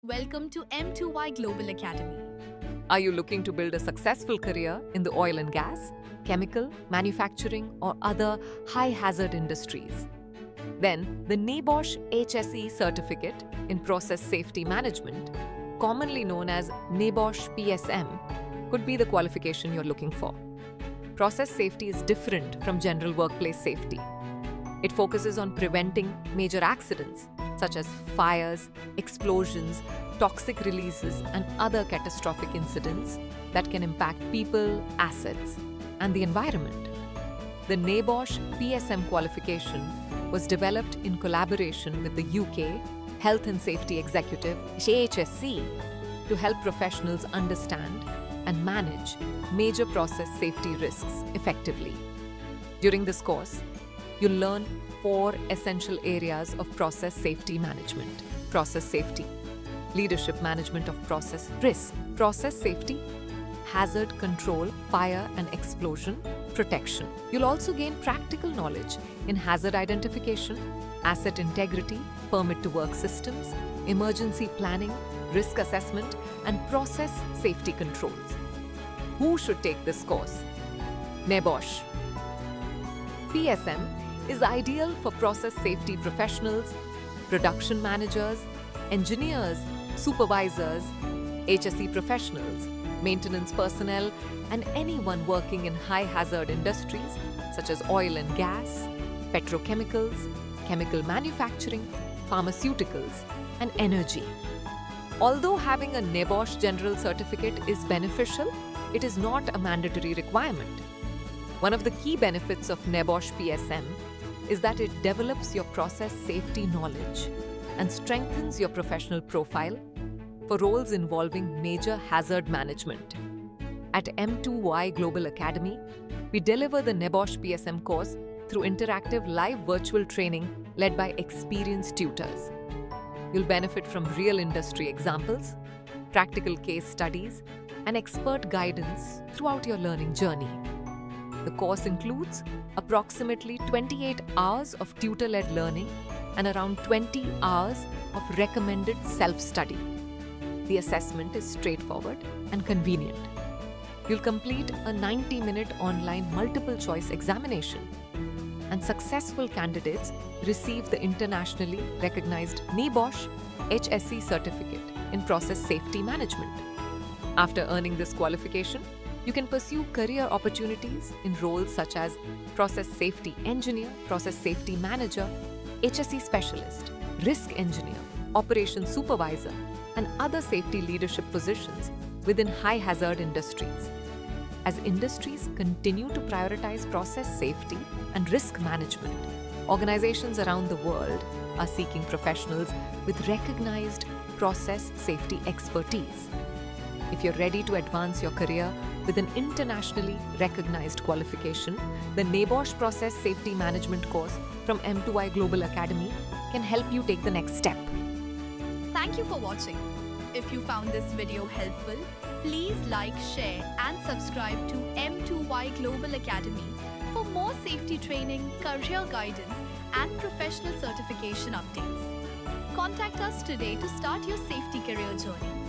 Welcome to M2Y Global Academy. Are you looking to build a successful career in the oil and gas, chemical, manufacturing, or other high-hazard industries? Then, the NEBOSH HSE Certificate in Process Safety Management, commonly known as NEBOSH PSM, could be the qualification you're looking for. Process safety is different from general workplace safety. It focuses on preventing major accidents such as fires, explosions, toxic releases, and other catastrophic incidents that can impact people, assets, and the environment. The NEBOSH PSM qualification was developed in collaboration with the UK Health and Safety Executive (HSE) to help professionals understand and manage major process safety risks effectively. During this course, you'll learn 4 essential areas of process safety management. Process safety, leadership management of process risk, process safety, hazard control, fire and explosion, protection. You'll also gain practical knowledge in hazard identification, asset integrity, permit to work systems, emergency planning, risk assessment, and process safety controls. Who should take this course? NEBOSH PSM is ideal for process safety professionals, production managers, engineers, supervisors, HSE professionals, maintenance personnel, and anyone working in high-hazard industries such as oil and gas, petrochemicals, chemical manufacturing, pharmaceuticals, and energy. Although having a NEBOSH General Certificate is beneficial, it is not a mandatory requirement. One of the key benefits of NEBOSH PSM is that it develops your process safety knowledge and strengthens your professional profile for roles involving major hazard management. At M2Y Global Academy, we deliver the NEBOSH PSM course through interactive live virtual training led by experienced tutors. You'll benefit from real industry examples, practical case studies, and expert guidance throughout your learning journey. The course includes approximately 28 hours of tutor-led learning and around 20 hours of recommended self-study. The assessment is straightforward and convenient. You'll complete a 90-minute online multiple-choice examination, and successful candidates receive the internationally recognized NEBOSH HSE Certificate in Process Safety Management. After earning this qualification, you can pursue career opportunities in roles such as Process Safety Engineer, Process Safety Manager, HSE Specialist, Risk Engineer, Operations Supervisor, and other safety leadership positions within high-hazard industries. As industries continue to prioritize process safety and risk management, organizations around the world are seeking professionals with recognized process safety expertise. If you're ready to advance your career with an internationally recognized qualification, the NEBOSH Process Safety Management course from M2Y Global Academy can help you take the next step. Thank you for watching. If you found this video helpful, please like, share, and subscribe to M2Y Global Academy for more safety training, career guidance, and professional certification updates. Contact us today to start your safety career journey.